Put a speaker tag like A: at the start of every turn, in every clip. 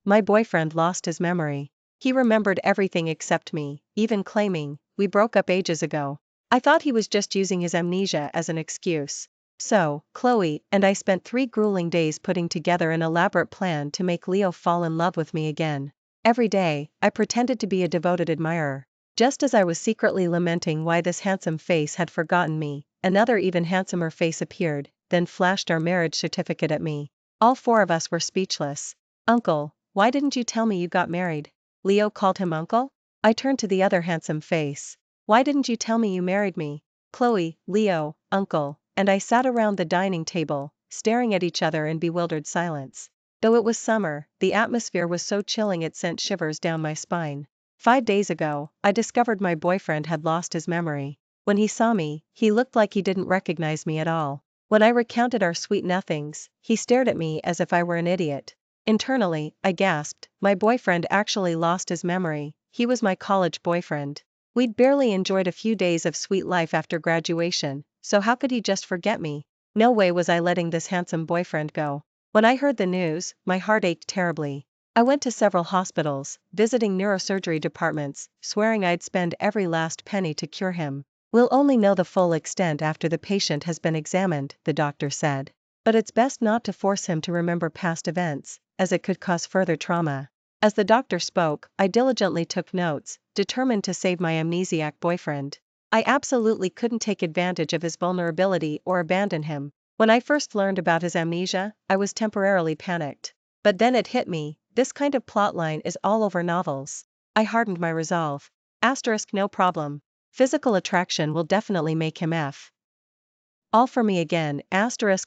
A: My boyfriend lost his memory. He remembered everything except me, even claiming, "We broke up ages ago." I thought he was just using his amnesia as an excuse. So, Chloe and I spent 3 grueling days putting together an elaborate plan to make Leo fall in love with me again. Every day, I pretended to be a devoted admirer. Just as I was secretly lamenting why this handsome face had forgotten me, another even handsomer face appeared, then flashed our marriage certificate at me. All 4 of us were speechless. "Uncle, why didn't you tell me you got married?" Leo called him uncle? I turned to the other handsome face. "Why didn't you tell me you married me?" Chloe, Leo, uncle, and I sat around the dining table, staring at each other in bewildered silence. Though it was summer, the atmosphere was so chilling it sent shivers down my spine. 5 days ago, I discovered my boyfriend had lost his memory. When he saw me, he looked like he didn't recognize me at all. When I recounted our sweet nothings, he stared at me as if I were an idiot. Internally, I gasped, my boyfriend actually lost his memory. He was my college boyfriend. We'd barely enjoyed a few days of sweet life after graduation, so how could he just forget me? No way was I letting this handsome boyfriend go. When I heard the news, my heart ached terribly. I went to several hospitals, visiting neurosurgery departments, swearing I'd spend every last penny to cure him. "We'll only know the full extent after the patient has been examined," the doctor said. "But it's best not to force him to remember past events, as it could cause further trauma." As the doctor spoke, I diligently took notes, determined to save my amnesiac boyfriend. I absolutely couldn't take advantage of his vulnerability or abandon him. When I first learned about his amnesia, I was temporarily panicked. But then it hit me, this kind of plotline is all over novels. I hardened my resolve. No problem. Physical attraction will definitely make him all for me again.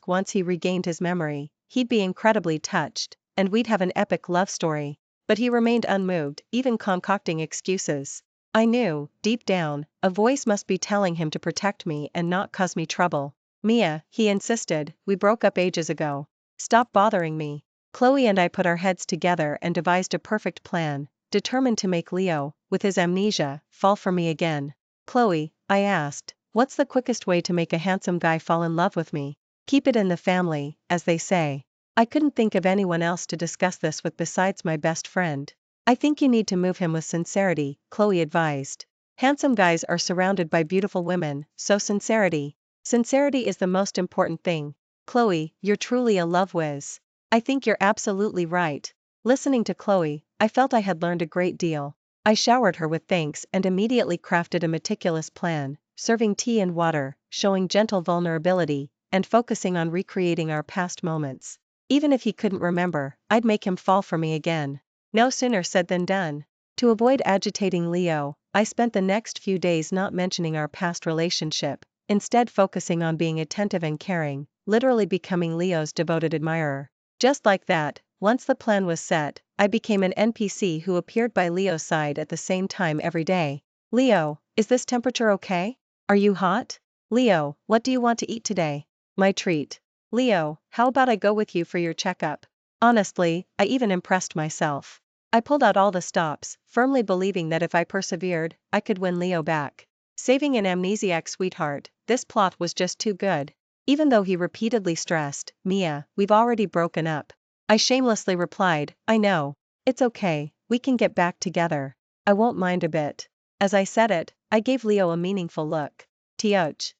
A: Once he regained his memory, he'd be incredibly touched, and we'd have an epic love story. But he remained unmoved, even concocting excuses. I knew, deep down, a voice must be telling him to protect me and not cause me trouble. "Mia," he insisted, "we broke up ages ago. Stop bothering me." Chloe and I put our heads together and devised a perfect plan, determined to make Leo, with his amnesia, fall for me again. "Chloe," I asked, "what's the quickest way to make a handsome guy fall in love with me?" "Keep it in the family, as they say." I couldn't think of anyone else to discuss this with besides my best friend. "I think you need to move him with sincerity," Chloe advised. "Handsome guys are surrounded by beautiful women, so sincerity is the most important thing." "Chloe, you're truly a love whiz." "I think you're absolutely right." Listening to Chloe, I felt I had learned a great deal. I showered her with thanks and immediately crafted a meticulous plan, serving tea and water, showing gentle vulnerability, and focusing on recreating our past moments. Even if he couldn't remember, I'd make him fall for me again. No sooner said than done. To avoid agitating Leo, I spent the next few days not mentioning our past relationship, instead focusing on being attentive and caring, literally becoming Leo's devoted admirer. Just like that, once the plan was set, I became an NPC who appeared by Leo's side at the same time every day. "Leo, is this temperature okay? Are you hot? Leo, what do you want to eat today? My treat. Leo, how about I go with you for your checkup?" Honestly, I even impressed myself. I pulled out all the stops, firmly believing that if I persevered, I could win Leo back. Saving an amnesiac sweetheart, this plot was just too good. Even though he repeatedly stressed, "Mia, we've already broken up," I shamelessly replied, "I know. It's okay, we can get back together. I won't mind a bit." As I said it, I gave Leo a meaningful look. Tioch.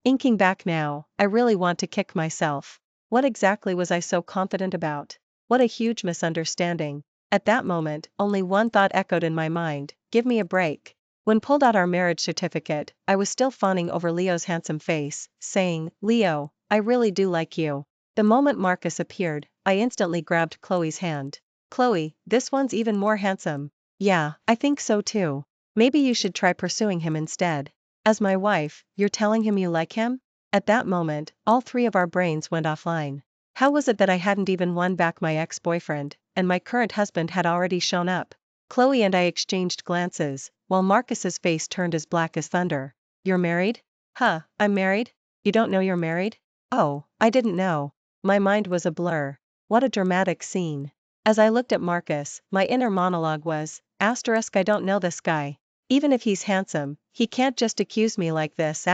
A: Inking back now, I really want to kick myself. What exactly was I so confident about? What a huge misunderstanding. At that moment, only one thought echoed in my mind, give me a break. When pulled out our marriage certificate, I was still fawning over Leo's handsome face, saying, "Leo, I really do like you." The moment Marcus appeared, I instantly grabbed Chloe's hand. "Chloe, this one's even more handsome." "Yeah, I think so too. Maybe you should try pursuing him instead." "As my wife, you're telling him you like him?" At that moment, all 3 of our brains went offline. How was it that I hadn't even won back my ex-boyfriend, and my current husband had already shown up? Chloe and I exchanged glances, while Marcus's face turned as black as thunder. "You're married?" "Huh, I'm married? You don't know you're married?" "Oh, I didn't know." My mind was a blur. What a dramatic scene. As I looked at Marcus, my inner monologue was, "I don't know this guy. Even if he's handsome, he can't just accuse me like this.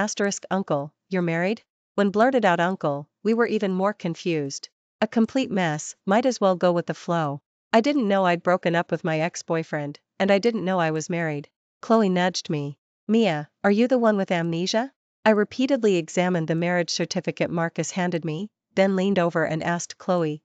A: Uncle, you're married?" When blurted out uncle, we were even more confused. A complete mess, might as well go with the flow. I didn't know I'd broken up with my ex-boyfriend, and I didn't know I was married. Chloe nudged me. Mia, are you the one with amnesia? I repeatedly examined the marriage certificate Marcus handed me, then leaned over and asked Chloe,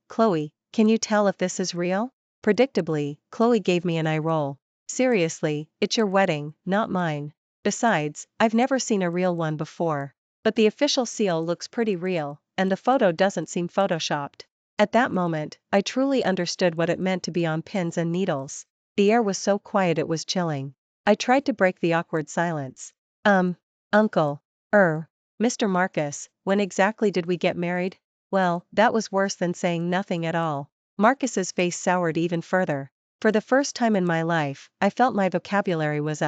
A: can you tell if this is real? Predictably, Chloe gave me an eye roll. Seriously, it's your wedding, not mine. Besides, I've never seen a real one before. But the official seal looks pretty real, and the photo doesn't seem photoshopped. At that moment, I truly understood what it meant to be on pins and needles. The air was so quiet it was chilling. I tried to break the awkward silence. Uncle. Mr. Marcus, when exactly did we get married? Well, that was worse than saying nothing at all. Marcus's face soured even further. For the first time in my life, I felt my vocabulary was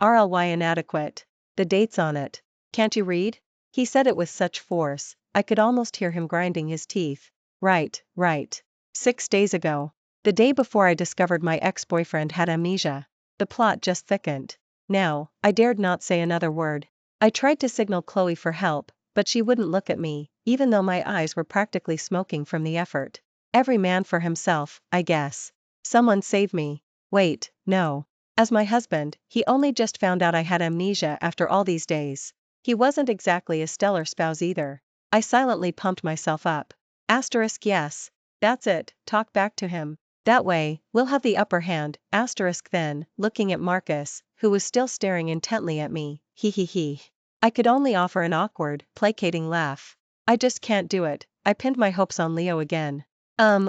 A: RLY inadequate. The date's on it. Can't you read? He said it with such force, I could almost hear him grinding his teeth. Right. 6 days ago. The day before I discovered my ex-boyfriend had amnesia. The plot just thickened. Now, I dared not say another word. I tried to signal Chloe for help, but she wouldn't look at me, even though my eyes were practically smoking from the effort. Every man for himself, I guess. Someone save me. Wait, no. As my husband, he only just found out I had amnesia after all these days. He wasn't exactly a stellar spouse either. I silently pumped myself up. Yes. That's it, talk back to him. That way, we'll have the upper hand. Then, looking at Marcus, who was still staring intently at me, he. I could only offer an awkward, placating laugh. I just can't do it. I pinned my hopes on Leo again.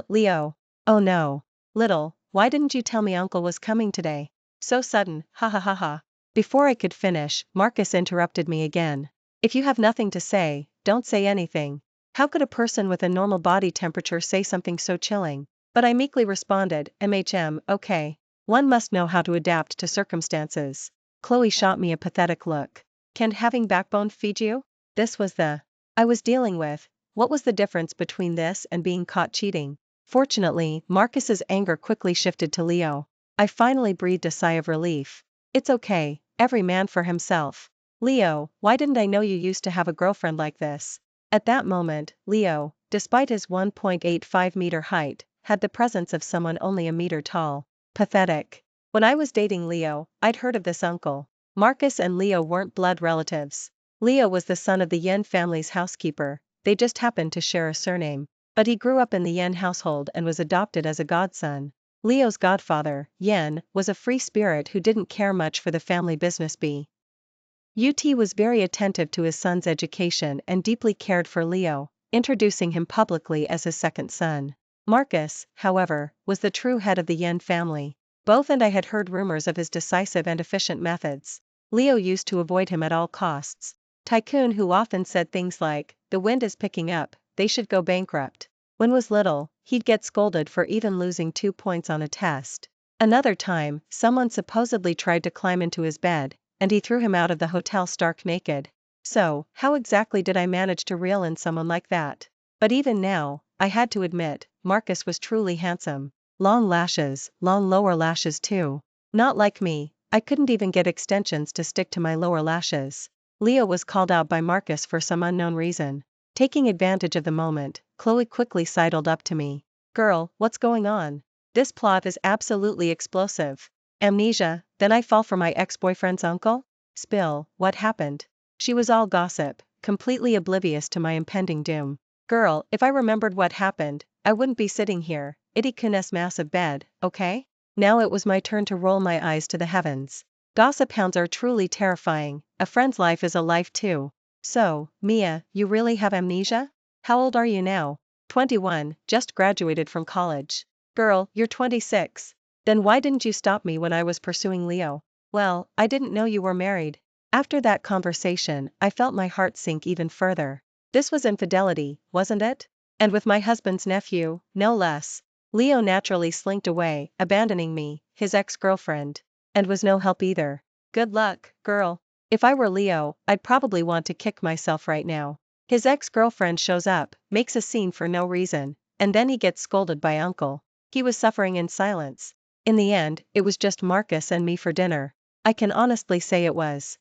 A: Leo. Oh no. Little, why didn't you tell me Uncle was coming today? So sudden, ha ha ha ha. Before I could finish, Marcus interrupted me again. If you have nothing to say, don't say anything. How could a person with a normal body temperature say something so chilling? But I meekly responded, okay. One must know how to adapt to circumstances. Chloe shot me a pathetic look. Can having backbone feed you? This was the I was dealing with. What was the difference between this and being caught cheating? Fortunately, Marcus's anger quickly shifted to Leo. I finally breathed a sigh of relief. It's okay, every man for himself. Leo, why didn't I know you used to have a girlfriend like this? At that moment, Leo, despite his 1.85-meter height, had the presence of someone only a meter tall. Pathetic. When I was dating Leo, I'd heard of this uncle. Marcus and Leo weren't blood relatives. Leo was the son of the Yen family's housekeeper, they just happened to share a surname. But he grew up in the Yen household and was adopted as a godson. Leo's godfather, Yen, was a free spirit who didn't care much for the family business. Ut was very attentive to his son's education and deeply cared for Leo, introducing him publicly as his second son. Marcus, however, was the true head of the Yen family. Both and I had heard rumors of his decisive and efficient methods. Leo used to avoid him at all costs. Tycoon who often said things like, the wind is picking up, they should go bankrupt. When was little, he'd get scolded for even losing 2 points on a test. Another time, someone supposedly tried to climb into his bed, and he threw him out of the hotel stark naked. So, how exactly did I manage to reel in someone like that? But even now, I had to admit, Marcus was truly handsome. Long lashes, long lower lashes too. Not like me, I couldn't even get extensions to stick to my lower lashes. Leo was called out by Marcus for some unknown reason. Taking advantage of the moment, Chloe quickly sidled up to me. Girl, what's going on? This plot is absolutely explosive. Amnesia, then I fall for my ex-boyfriend's uncle? Spill, what happened? She was all gossip, completely oblivious to my impending doom. Girl, if I remembered what happened, I wouldn't be sitting here, Itty-kun's massive bed, okay? Now it was my turn to roll my eyes to the heavens. Gossip hounds are truly terrifying, a friend's life is a life too. So, Mia, you really have amnesia? How old are you now? 21, just graduated from college. Girl, you're 26. Then why didn't you stop me when I was pursuing Leo? Well, I didn't know you were married. After that conversation, I felt my heart sink even further. This was infidelity, wasn't it? And with my husband's nephew, no less. Leo naturally slinked away, abandoning me, his ex-girlfriend. And was no help either. Good luck, girl. If I were Leo, I'd probably want to kick myself right now. His ex-girlfriend shows up, makes a scene for no reason, and then he gets scolded by Uncle. He was suffering in silence. In the end, it was just Marcus and me for dinner. I can honestly say it was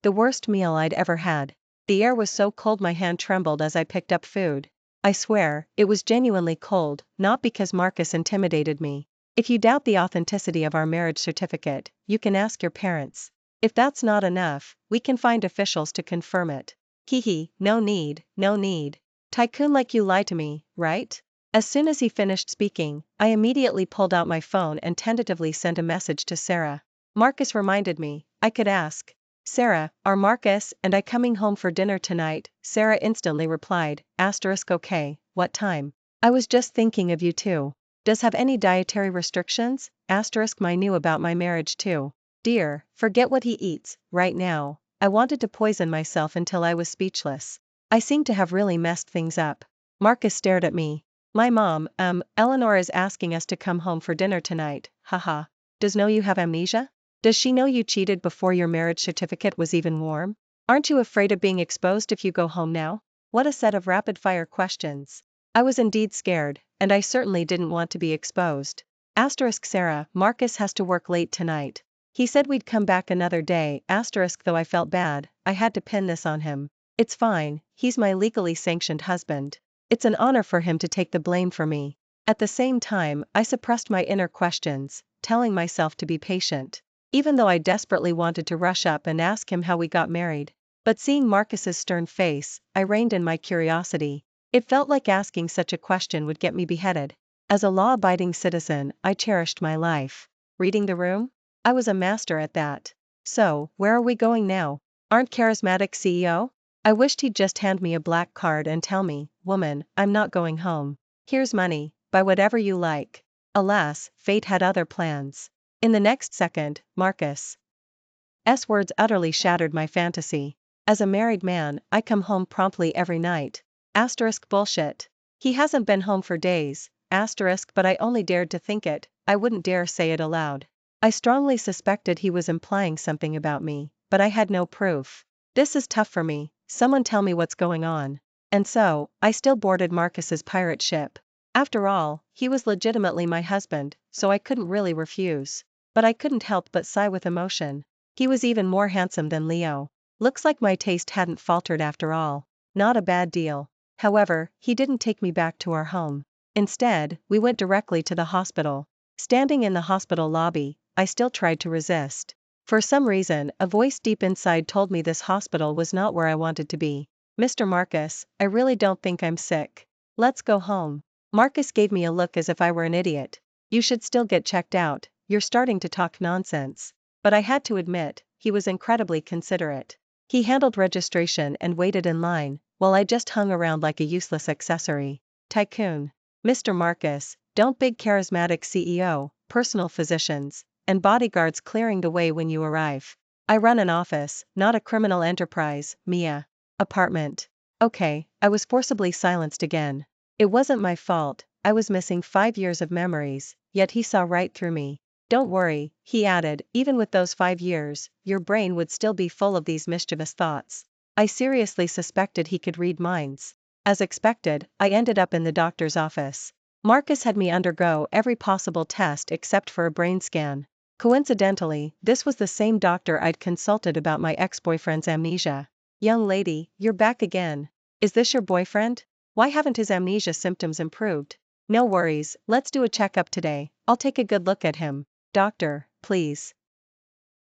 A: the worst meal I'd ever had. The air was so cold my hand trembled as I picked up food. I swear, it was genuinely cold, not because Marcus intimidated me. If you doubt the authenticity of our marriage certificate, you can ask your parents. If that's not enough, we can find officials to confirm it. Hehe, no need, no need. Tycoon, like you lie to me, right? As soon as he finished speaking, I immediately pulled out my phone and tentatively sent a message to Sarah. Marcus reminded me, I could ask. Sarah, are Marcus and I coming home for dinner tonight? Sarah instantly replied, okay, what time? I was just thinking of you too. Does have any dietary restrictions? My knew about my marriage too. Dear, forget what he eats, right now. I wanted to poison myself until I was speechless. I seem to have really messed things up. Marcus stared at me. My mom, Eleanor is asking us to come home for dinner tonight, haha. Does know you have amnesia? Does she know you cheated before your marriage certificate was even warm? Aren't you afraid of being exposed if you go home now? What a set of rapid-fire questions. I was indeed scared, and I certainly didn't want to be exposed. Sarah, Marcus has to work late tonight. He said we'd come back another day, though I felt bad, I had to pin this on him. It's fine, he's my legally sanctioned husband. It's an honor for him to take the blame for me. At the same time, I suppressed my inner questions, telling myself to be patient. Even though I desperately wanted to rush up and ask him how we got married. But seeing Marcus's stern face, I reined in my curiosity. It felt like asking such a question would get me beheaded. As a law-abiding citizen, I cherished my life. Reading the room? I was a master at that. So, where are we going now? Aren't charismatic CEO? I wished he'd just hand me a black card and tell me, woman, I'm not going home. Here's money, buy whatever you like. Alas, fate had other plans. In the next second, Marcus' words utterly shattered my fantasy. As a married man, I come home promptly every night. Bullshit. He hasn't been home for days. But I only dared to think it, I wouldn't dare say it aloud. I strongly suspected he was implying something about me, but I had no proof. This is tough for me, someone tell me what's going on. And so, I still boarded Marcus's pirate ship. After all, he was legitimately my husband, so I couldn't really refuse. But I couldn't help but sigh with emotion. He was even more handsome than Leo. Looks like my taste hadn't faltered after all. Not a bad deal. However, he didn't take me back to our home. Instead, we went directly to the hospital. Standing in the hospital lobby, I still tried to resist. For some reason, a voice deep inside told me this hospital was not where I wanted to be. Mr. Marcus, I really don't think I'm sick. Let's go home. Marcus gave me a look as if I were an idiot. You should still get checked out, you're starting to talk nonsense. But I had to admit, he was incredibly considerate. He handled registration and waited in line, while I just hung around like a useless accessory. Tycoon. Mr. Marcus, don't big charismatic CEO, personal physicians, and bodyguards clearing the way when you arrive. I run an office, not a criminal enterprise, Mia. Apartment. Okay, I was forcibly silenced again. It wasn't my fault, I was missing 5 years of memories, yet he saw right through me. Don't worry, he added, even with those 5 years, your brain would still be full of these mischievous thoughts. I seriously suspected he could read minds. As expected, I ended up in the doctor's office. Marcus had me undergo every possible test except for a brain scan. Coincidentally, this was the same doctor I'd consulted about my ex-boyfriend's amnesia. Young lady, you're back again. Is this your boyfriend? Why haven't his amnesia symptoms improved? No worries, let's do a checkup today, I'll take a good look at him. Doctor, please.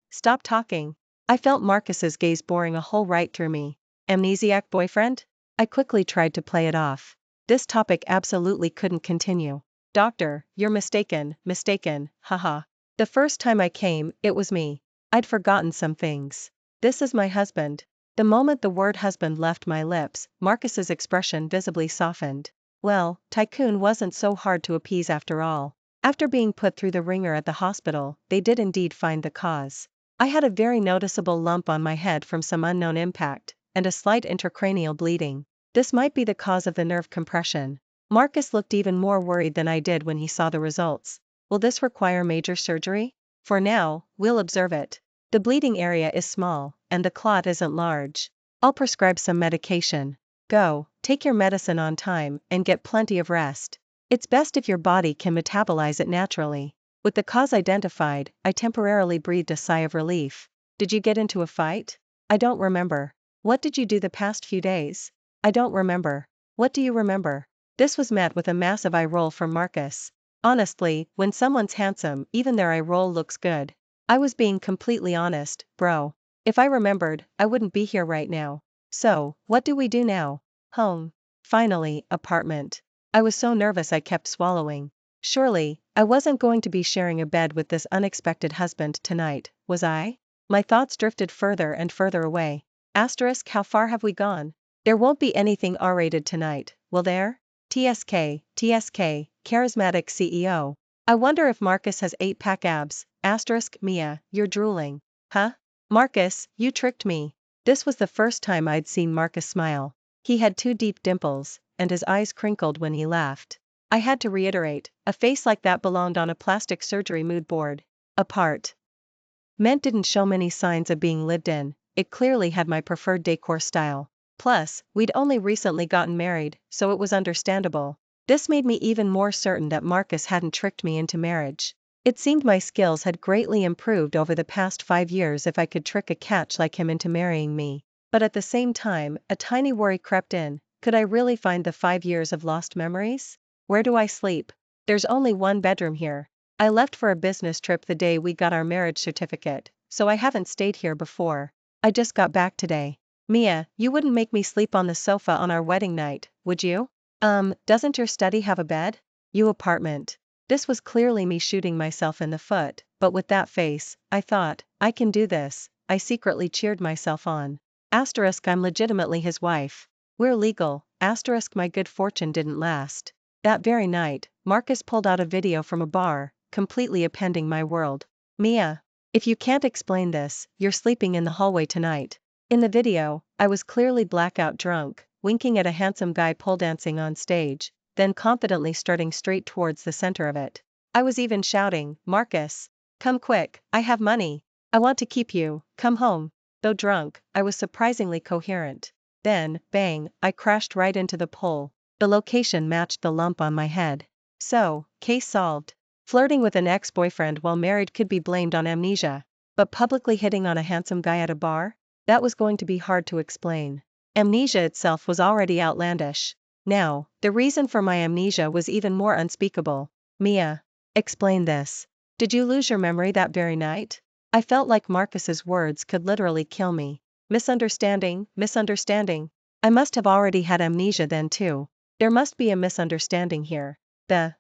A: Stop talking. I felt Marcus's gaze boring a hole right through me. Amnesiac boyfriend? I quickly tried to play it off. This topic absolutely couldn't continue. Doctor, you're mistaken, haha. The first time I came, it was me. I'd forgotten some things. This is my husband. The moment the word husband left my lips, Marcus's expression visibly softened. Well, Tycoon wasn't so hard to appease after all. After being put through the ringer at the hospital, they did indeed find the cause. I had a very noticeable lump on my head from some unknown impact, and a slight intracranial bleeding. This might be the cause of the nerve compression. Marcus looked even more worried than I did when he saw the results. Will this require major surgery? For now, we'll observe it. The bleeding area is small, and the clot isn't large. I'll prescribe some medication. Go, take your medicine on time, and get plenty of rest. It's best if your body can metabolize it naturally. With the cause identified, I temporarily breathed a sigh of relief. Did you get into a fight? I don't remember. What did you do the past few days? I don't remember. What do you remember? This was met with a massive eye roll from Marcus. Honestly, when someone's handsome, even their eye roll looks good. I was being completely honest, bro. If I remembered, I wouldn't be here right now. So, what do we do now? Home. Finally, apartment. I was so nervous I kept swallowing. Surely, I wasn't going to be sharing a bed with this unexpected husband tonight, was I? My thoughts drifted further and further away. Asterisk, how far have we gone? There won't be anything R-rated tonight, will there? TSK, charismatic CEO. I wonder if Marcus has 8-pack abs, asterisk, Mia, you're drooling. Huh? Marcus, you tricked me. This was the first time I'd seen Marcus smile. He had 2 deep dimples, and his eyes crinkled when he laughed. I had to reiterate, a face like that belonged on a plastic surgery mood board. Apart. Meant didn't show many signs of being lived in, it clearly had my preferred decor style. Plus, we'd only recently gotten married, so it was understandable. This made me even more certain that Marcus hadn't tricked me into marriage. It seemed my skills had greatly improved over the past 5 years if I could trick a catch like him into marrying me. But at the same time, a tiny worry crept in, could I really find the 5 years of lost memories? Where do I sleep? There's only one bedroom here. I left for a business trip the day we got our marriage certificate, so I haven't stayed here before. I just got back today. Mia, you wouldn't make me sleep on the sofa on our wedding night, would you? Doesn't your study have a bed? You apartment. This was clearly me shooting myself in the foot, but with that face, I thought, I can do this. I secretly cheered myself on. Asterisk, I'm legitimately his wife. We're legal, asterisk, my good fortune didn't last. That very night, Marcus pulled out a video from a bar, completely upending my world. Mia, if you can't explain this, you're sleeping in the hallway tonight. In the video, I was clearly blackout drunk, winking at a handsome guy pole dancing on stage, then confidently strutting straight towards the center of it. I was even shouting, Marcus, come quick, I have money. I want to keep you, come home. Though drunk, I was surprisingly coherent. Then, bang, I crashed right into the pole. The location matched the lump on my head. So, case solved. Flirting with an ex-boyfriend while married could be blamed on amnesia. But publicly hitting on a handsome guy at a bar? That was going to be hard to explain. Amnesia itself was already outlandish. Now, the reason for my amnesia was even more unspeakable. Mia, explain this. Did you lose your memory that very night? I felt like Marcus's words could literally kill me. Misunderstanding. I must have already had amnesia then too. There must be a misunderstanding here. The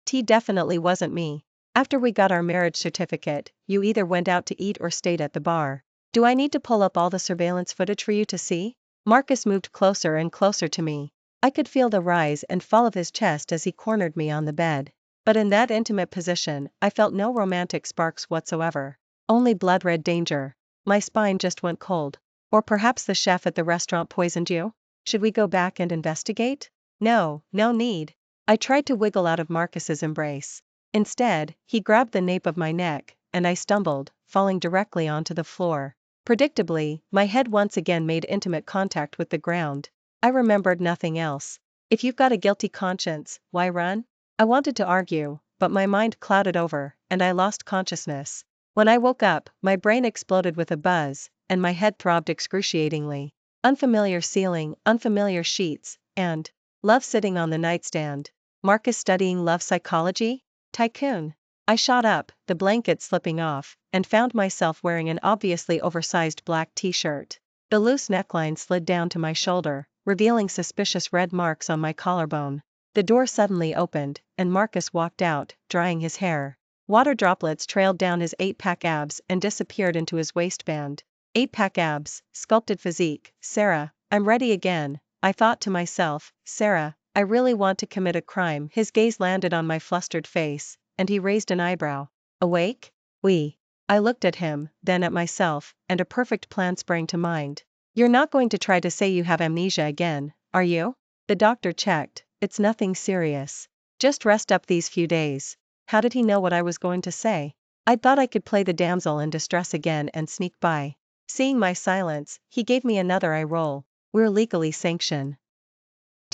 A: T definitely wasn't me. After we got our marriage certificate, you either went out to eat or stayed at the bar. Do I need to pull up all the surveillance footage for you to see? Marcus moved closer and closer to me. I could feel the rise and fall of his chest as he cornered me on the bed. But in that intimate position, I felt no romantic sparks whatsoever. Only blood-red danger. My spine just went cold. Or perhaps the chef at the restaurant poisoned you? Should we go back and investigate? No need. I tried to wiggle out of Marcus's embrace. Instead, he grabbed the nape of my neck, and I stumbled, falling directly onto the floor. Predictably, my head once again made intimate contact with the ground. I remembered nothing else. If you've got a guilty conscience, why run? I wanted to argue, but my mind clouded over, and I lost consciousness. When I woke up, my brain exploded with a buzz, and my head throbbed excruciatingly. Unfamiliar ceiling, unfamiliar sheets, and love sitting on the nightstand. Marcus studying love psychology? Tycoon. I shot up, the blanket slipping off, and found myself wearing an obviously oversized black t-shirt. The loose neckline slid down to my shoulder, revealing suspicious red marks on my collarbone. The door suddenly opened, and Marcus walked out, drying his hair. Water droplets trailed down his 8-pack abs and disappeared into his waistband. 8-pack abs, sculpted physique, Sarah, I'm ready again. I thought to myself, Sarah, I really want to commit a crime. His gaze landed on my flustered face, and he raised an eyebrow. Awake? Oui. I looked at him, then at myself, and a perfect plan sprang to mind. You're not going to try to say you have amnesia again, are you? The doctor checked, it's nothing serious. Just rest up these few days. How did he know what I was going to say? I thought I could play the damsel in distress again and sneak by. Seeing my silence, he gave me another eye roll. We're legally sanctioned.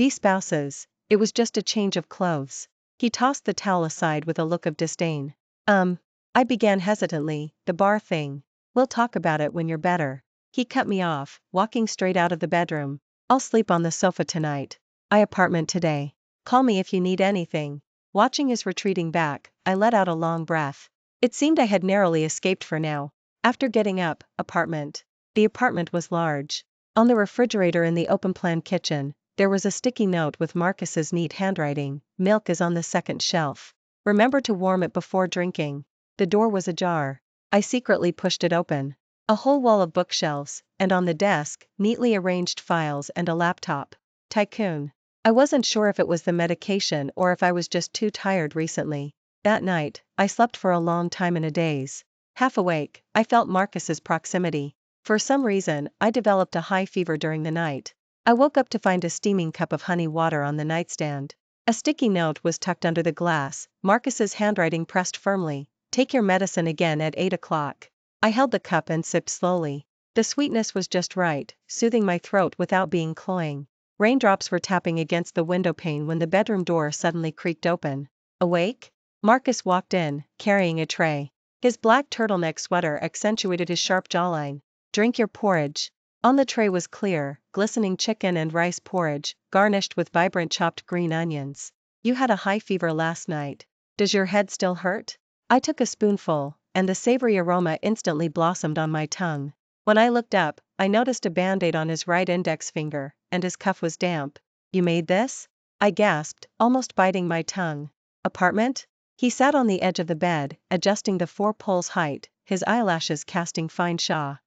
A: Spouses. It was just a change of clothes. He tossed the towel aside with a look of disdain. I began hesitantly, the bar thing. We'll talk about it when you're better. He cut me off, walking straight out of the bedroom. I'll sleep on the sofa tonight. I apartment today. Call me if you need anything. Watching his retreating back, I let out a long breath. It seemed I had narrowly escaped for now. After getting up, apartment. The apartment was large. On the refrigerator in the open-plan kitchen, there was a sticky note with Marcus's neat handwriting. Milk is on the second shelf. Remember to warm it before drinking. The door was ajar. I secretly pushed it open. A whole wall of bookshelves, and on the desk, neatly arranged files and a laptop. Tycoon. I wasn't sure if it was the medication or if I was just too tired recently. That night, I slept for a long time in a daze. Half awake, I felt Marcus's proximity. For some reason, I developed a high fever during the night. I woke up to find a steaming cup of honey water on the nightstand. A sticky note was tucked under the glass, Marcus's handwriting pressed firmly. Take your medicine again at 8 o'clock. I held the cup and sipped slowly. The sweetness was just right, soothing my throat without being cloying. Raindrops were tapping against the window pane when the bedroom door suddenly creaked open. Awake? Marcus walked in, carrying a tray. His black turtleneck sweater accentuated his sharp jawline. Drink your porridge. On the tray was clear, glistening chicken and rice porridge, garnished with vibrant chopped green onions. You had a high fever last night. Does your head still hurt? I took a spoonful, and the savory aroma instantly blossomed on my tongue. When I looked up, I noticed a band-aid on his right index finger, and his cuff was damp. You made this? I gasped, almost biting my tongue. Apartment? He sat on the edge of the bed, adjusting the 4 poles height, his eyelashes casting fine shadow.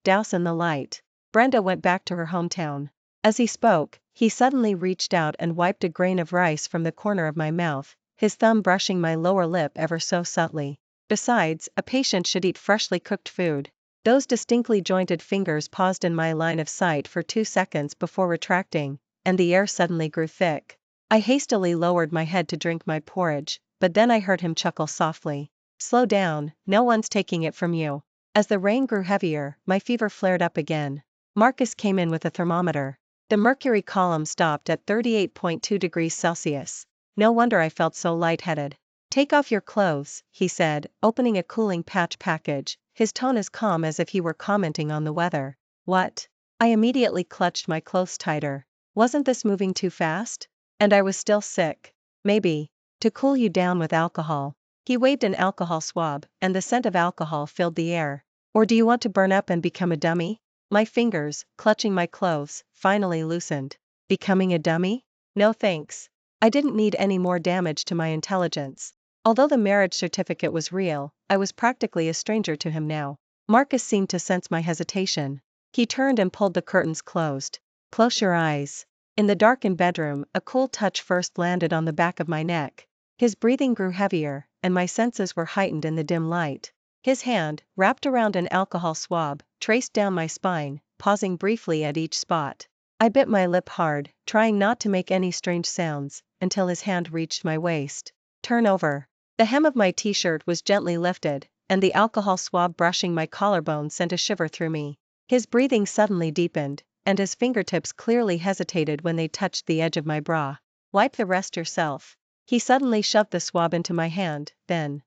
A: Douse in the light. Brenda went back to her hometown. As he spoke, he suddenly reached out and wiped a grain of rice from the corner of my mouth, his thumb brushing my lower lip ever so subtly. Besides, a patient should eat freshly cooked food. Those distinctly jointed fingers paused in my line of sight for 2 seconds before retracting, and the air suddenly grew thick. I hastily lowered my head to drink my porridge, but then I heard him chuckle softly. Slow down, no one's taking it from you. As the rain grew heavier, my fever flared up again. Marcus came in with a thermometer. The mercury column stopped at 38.2 degrees Celsius. No wonder I felt so lightheaded. Take off your clothes, he said, opening a cooling patch package, his tone as calm as if he were commenting on the weather. What? I immediately clutched my clothes tighter. Wasn't this moving too fast? And I was still sick. Maybe. To cool you down with alcohol. He waved an alcohol swab, and the scent of alcohol filled the air. Or do you want to burn up and become a dummy? My fingers, clutching my clothes, finally loosened. Becoming a dummy? No thanks. I didn't need any more damage to my intelligence. Although the marriage certificate was real, I was practically a stranger to him now. Marcus seemed to sense my hesitation. He turned and pulled the curtains closed. Close your eyes. In the darkened bedroom, a cool touch first landed on the back of my neck. His breathing grew heavier, and my senses were heightened in the dim light. His hand, wrapped around an alcohol swab, traced down my spine, pausing briefly at each spot. I bit my lip hard, trying not to make any strange sounds, until his hand reached my waist. Turn over. The hem of my t-shirt was gently lifted, and the alcohol swab brushing my collarbone sent a shiver through me. His breathing suddenly deepened, and his fingertips clearly hesitated when they touched the edge of my bra. Wipe the rest yourself. He suddenly shoved the swab into my hand, then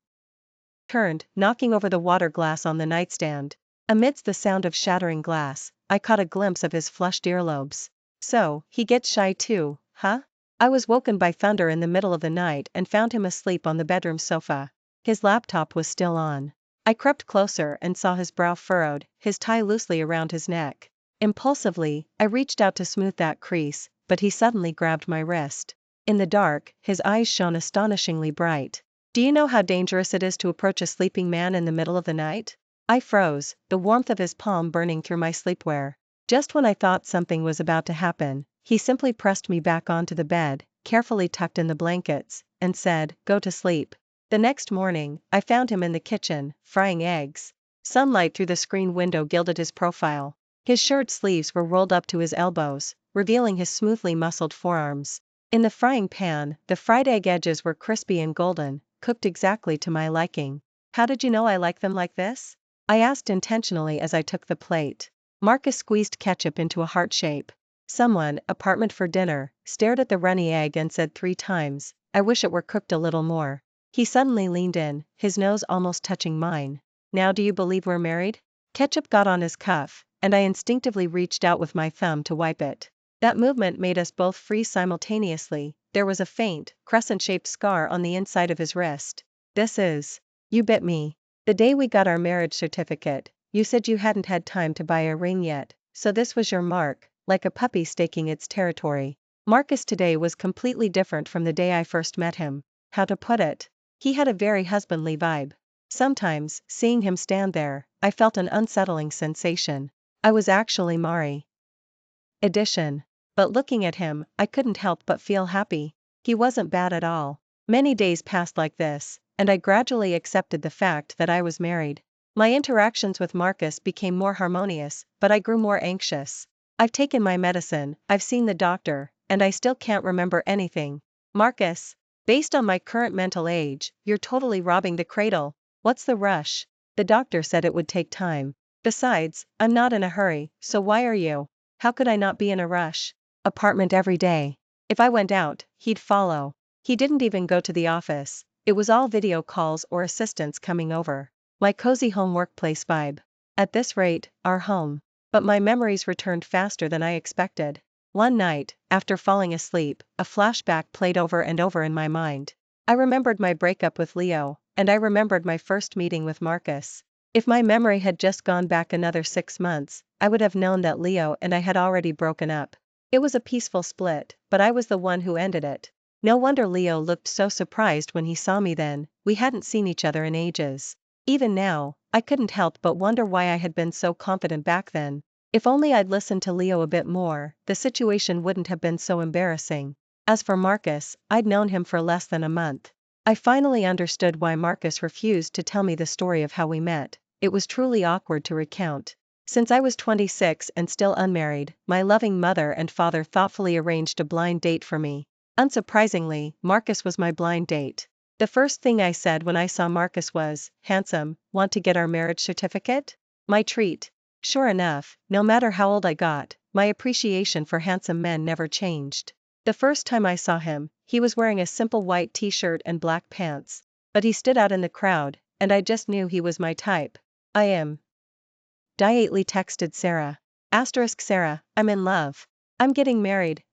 A: turned, knocking over the water glass on the nightstand. Amidst the sound of shattering glass, I caught a glimpse of his flushed earlobes. So, he gets shy too, huh? I was woken by thunder in the middle of the night and found him asleep on the bedroom sofa. His laptop was still on. I crept closer and saw his brow furrowed, his tie loosely around his neck. Impulsively, I reached out to smooth that crease, but he suddenly grabbed my wrist. In the dark, his eyes shone astonishingly bright. Do you know how dangerous it is to approach a sleeping man in the middle of the night? I froze, the warmth of his palm burning through my sleepwear. Just when I thought something was about to happen, he simply pressed me back onto the bed, carefully tucked in the blankets, and said, "Go to sleep." The next morning, I found him in the kitchen, frying eggs. Sunlight through the screen window gilded his profile. His shirt sleeves were rolled up to his elbows, revealing his smoothly muscled forearms. In the frying pan, the fried egg edges were crispy and golden, cooked exactly to my liking. How did you know I like them like this? I asked intentionally as I took the plate. Marcus squeezed ketchup into a heart shape. Someone, apartment for dinner, stared at the runny egg and said 3 times, "I wish it were cooked a little more." He suddenly leaned in, his nose almost touching mine. Now do you believe we're married? Ketchup got on his cuff, and I instinctively reached out with my thumb to wipe it. That movement made us both freeze simultaneously. There was a faint, crescent-shaped scar on the inside of his wrist. This is. You bit me. The day we got our marriage certificate, you said you hadn't had time to buy a ring yet, so this was your mark, like a puppy staking its territory. Marcus today was completely different from the day I first met him. How to put it? He had a very husbandly vibe. Sometimes, seeing him stand there, I felt an unsettling sensation. I was actually Mari. Edition. But looking at him, I couldn't help but feel happy. He wasn't bad at all. Many days passed like this, and I gradually accepted the fact that I was married. My interactions with Marcus became more harmonious, but I grew more anxious. I've taken my medicine, I've seen the doctor, and I still can't remember anything. Marcus, based on my current mental age, you're totally robbing the cradle. What's the rush? The doctor said it would take time. Besides, I'm not in a hurry, so why are you? How could I not be in a rush? Apartment every day. If I went out, he'd follow. He didn't even go to the office. It was all video calls or assistants coming over. My cozy home workplace vibe. At this rate, our home. But my memories returned faster than I expected. One night, after falling asleep, a flashback played over and over in my mind. I remembered my breakup with Leo, and I remembered my first meeting with Marcus. If my memory had just gone back another 6 months, I would have known that Leo and I had already broken up. It was a peaceful split, but I was the one who ended it. No wonder Leo looked so surprised when he saw me then. We hadn't seen each other in ages. Even now, I couldn't help but wonder why I had been so confident back then. If only I'd listened to Leo a bit more, the situation wouldn't have been so embarrassing. As for Marcus, I'd known him for less than a month. I finally understood why Marcus refused to tell me the story of how we met. It was truly awkward to recount. Since I was 26 and still unmarried, my loving mother and father thoughtfully arranged a blind date for me. Unsurprisingly, Marcus was my blind date. The first thing I said when I saw Marcus was, "Handsome, want to get our marriage certificate?" My treat. Sure enough, no matter how old I got, my appreciation for handsome men never changed. The first time I saw him, he was wearing a simple white t-shirt and black pants. But he stood out in the crowd, and I just knew he was my type. I am. Diately texted Sarah. Sarah, I'm in love. I'm getting married.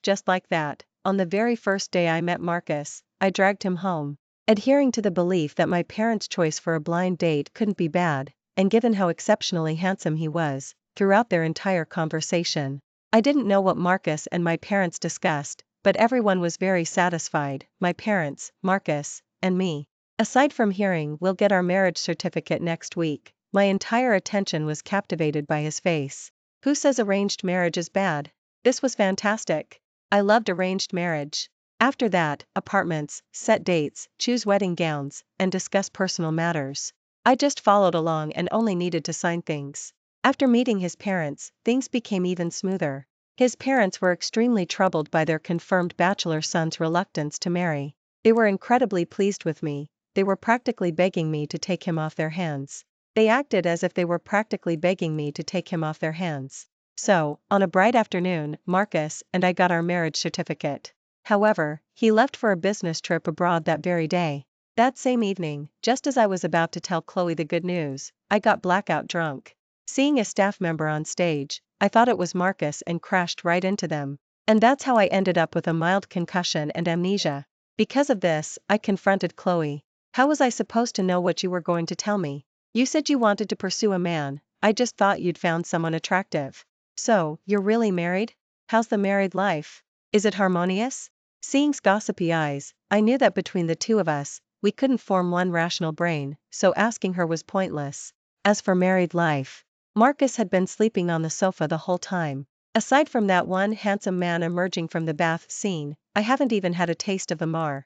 A: Just like that. On the very first day I met Marcus, I dragged him home. Adhering to the belief that my parents' choice for a blind date couldn't be bad, and given how exceptionally handsome he was, throughout their entire conversation. I didn't know what Marcus and my parents discussed, but everyone was very satisfied, my parents, Marcus, and me. Aside from hearing we'll get our marriage certificate next week, my entire attention was captivated by his face. Who says arranged marriage is bad? This was fantastic. I loved arranged marriage. After that, apartments, set dates, choose wedding gowns, and discuss personal matters. I just followed along and only needed to sign things. After meeting his parents, things became even smoother. His parents were extremely troubled by their confirmed bachelor son's reluctance to marry. They were incredibly pleased with me. They were practically begging me to take him off their hands. They acted as if they were practically begging me to take him off their hands. So, on a bright afternoon, Marcus and I got our marriage certificate. However, he left for a business trip abroad that very day. That same evening, just as I was about to tell Chloe the good news, I got blackout drunk. Seeing a staff member on stage, I thought it was Marcus and crashed right into them. And that's how I ended up with a mild concussion and amnesia. Because of this, I confronted Chloe. How was I supposed to know what you were going to tell me? You said you wanted to pursue a man. I just thought you'd found someone attractive. So, you're really married? How's the married life? Is it harmonious? Seeing gossipy eyes, I knew that between the two of us, we couldn't form one rational brain, so asking her was pointless. As for married life, Marcus had been sleeping on the sofa the whole time. Aside from that one handsome man emerging from the bath scene, I haven't even had a taste of the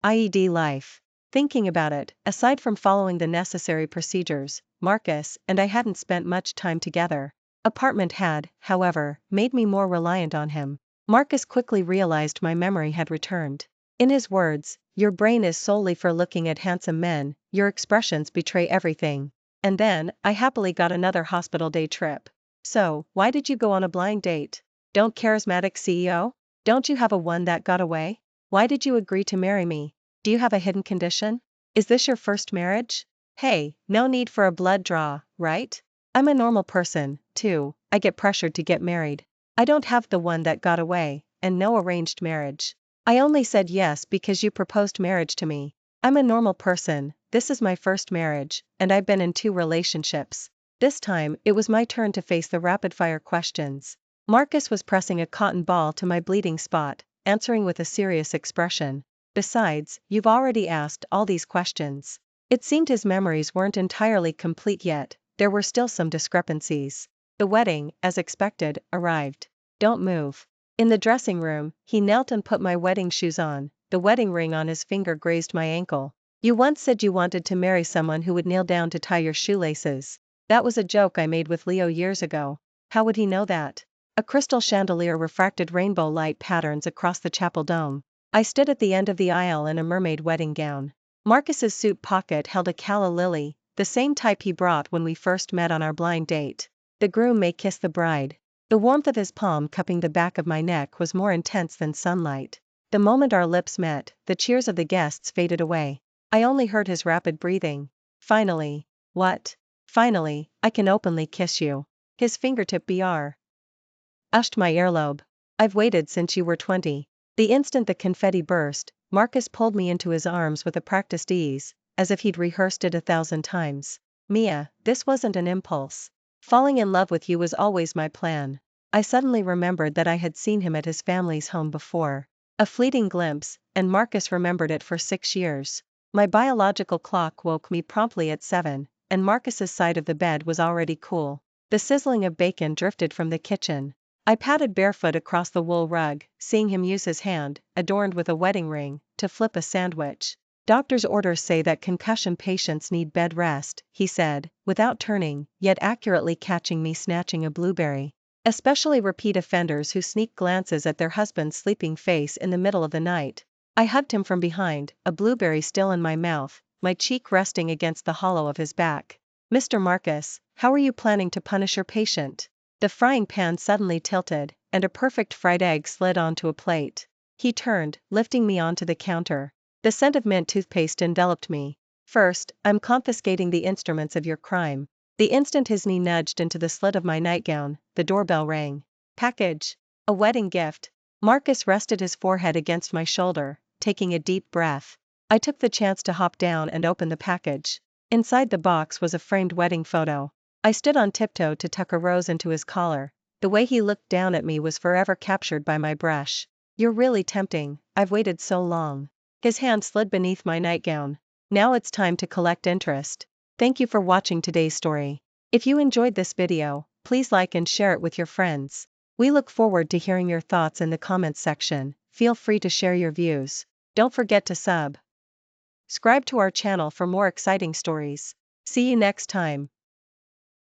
A: IED life. Thinking about it, aside from following the necessary procedures, Marcus and I hadn't spent much time together. Apartment had, however, made me more reliant on him. Marcus quickly realized my memory had returned. In his words, "Your brain is solely for looking at handsome men, your expressions betray everything." And then, I happily got another hospital day trip. So, why did you go on a blind date? Don't charismatic CEO? Don't you have a one that got away? Why did you agree to marry me? Do you have a hidden condition? Is this your first marriage? Hey, no need for a blood draw, right? I'm a normal person, too. I get pressured to get married. I don't have the one that got away, and no arranged marriage. I only said yes because you proposed marriage to me. I'm a normal person, this is my first marriage, and I've been in 2 relationships. This time, it was my turn to face the rapid-fire questions. Marcus was pressing a cotton ball to my bleeding spot, answering with a serious expression. Besides, you've already asked all these questions. It seemed his memories weren't entirely complete yet, there were still some discrepancies. The wedding, as expected, arrived. Don't move. In the dressing room, he knelt and put my wedding shoes on, the wedding ring on his finger grazed my ankle. You once said you wanted to marry someone who would kneel down to tie your shoelaces. That was a joke I made with Leo years ago. How would he know that? A crystal chandelier refracted rainbow light patterns across the chapel dome. I stood at the end of the aisle in a mermaid wedding gown. Marcus's suit pocket held a calla lily, the same type he brought when we first met on our blind date. The groom may kiss the bride. The warmth of his palm cupping the back of my neck was more intense than sunlight. The moment our lips met, the cheers of the guests faded away. I only heard his rapid breathing. Finally. What? Finally, I can openly kiss you. His fingertip ushed my earlobe. I've waited since you were 20. The instant the confetti burst, Marcus pulled me into his arms with a practiced ease, as if he'd rehearsed it 1,000 times. Mia, this wasn't an impulse. Falling in love with you was always my plan. I suddenly remembered that I had seen him at his family's home before. A fleeting glimpse, and Marcus remembered it for 6 years. My biological clock woke me promptly at 7, and Marcus's side of the bed was already cool. The sizzling of bacon drifted from the kitchen. I padded barefoot across the wool rug, seeing him use his hand, adorned with a wedding ring, to flip a sandwich. Doctor's orders say that concussion patients need bed rest, he said, without turning, yet accurately catching me snatching a blueberry. Especially repeat offenders who sneak glances at their husband's sleeping face in the middle of the night. I hugged him from behind, a blueberry still in my mouth, my cheek resting against the hollow of his back. Mr. Marcus, how are you planning to punish your patient? The frying pan suddenly tilted, and a perfect fried egg slid onto a plate. He turned, lifting me onto the counter. The scent of mint toothpaste enveloped me. First, I'm confiscating the instruments of your crime. The instant his knee nudged into the slit of my nightgown, the doorbell rang. Package. A wedding gift. Marcus rested his forehead against my shoulder, taking a deep breath. I took the chance to hop down and open the package. Inside the box was a framed wedding photo. I stood on tiptoe to tuck a rose into his collar. The way he looked down at me was forever captured by my brush. You're really tempting, I've waited so long. His hand slid beneath my nightgown. Now it's time to collect interest. Thank you for watching today's story. If you enjoyed this video, please like and share it with your friends. We look forward to hearing your thoughts in the comments section. Feel free to share your views. Don't forget to subscribe to our channel for more exciting stories. See you next time.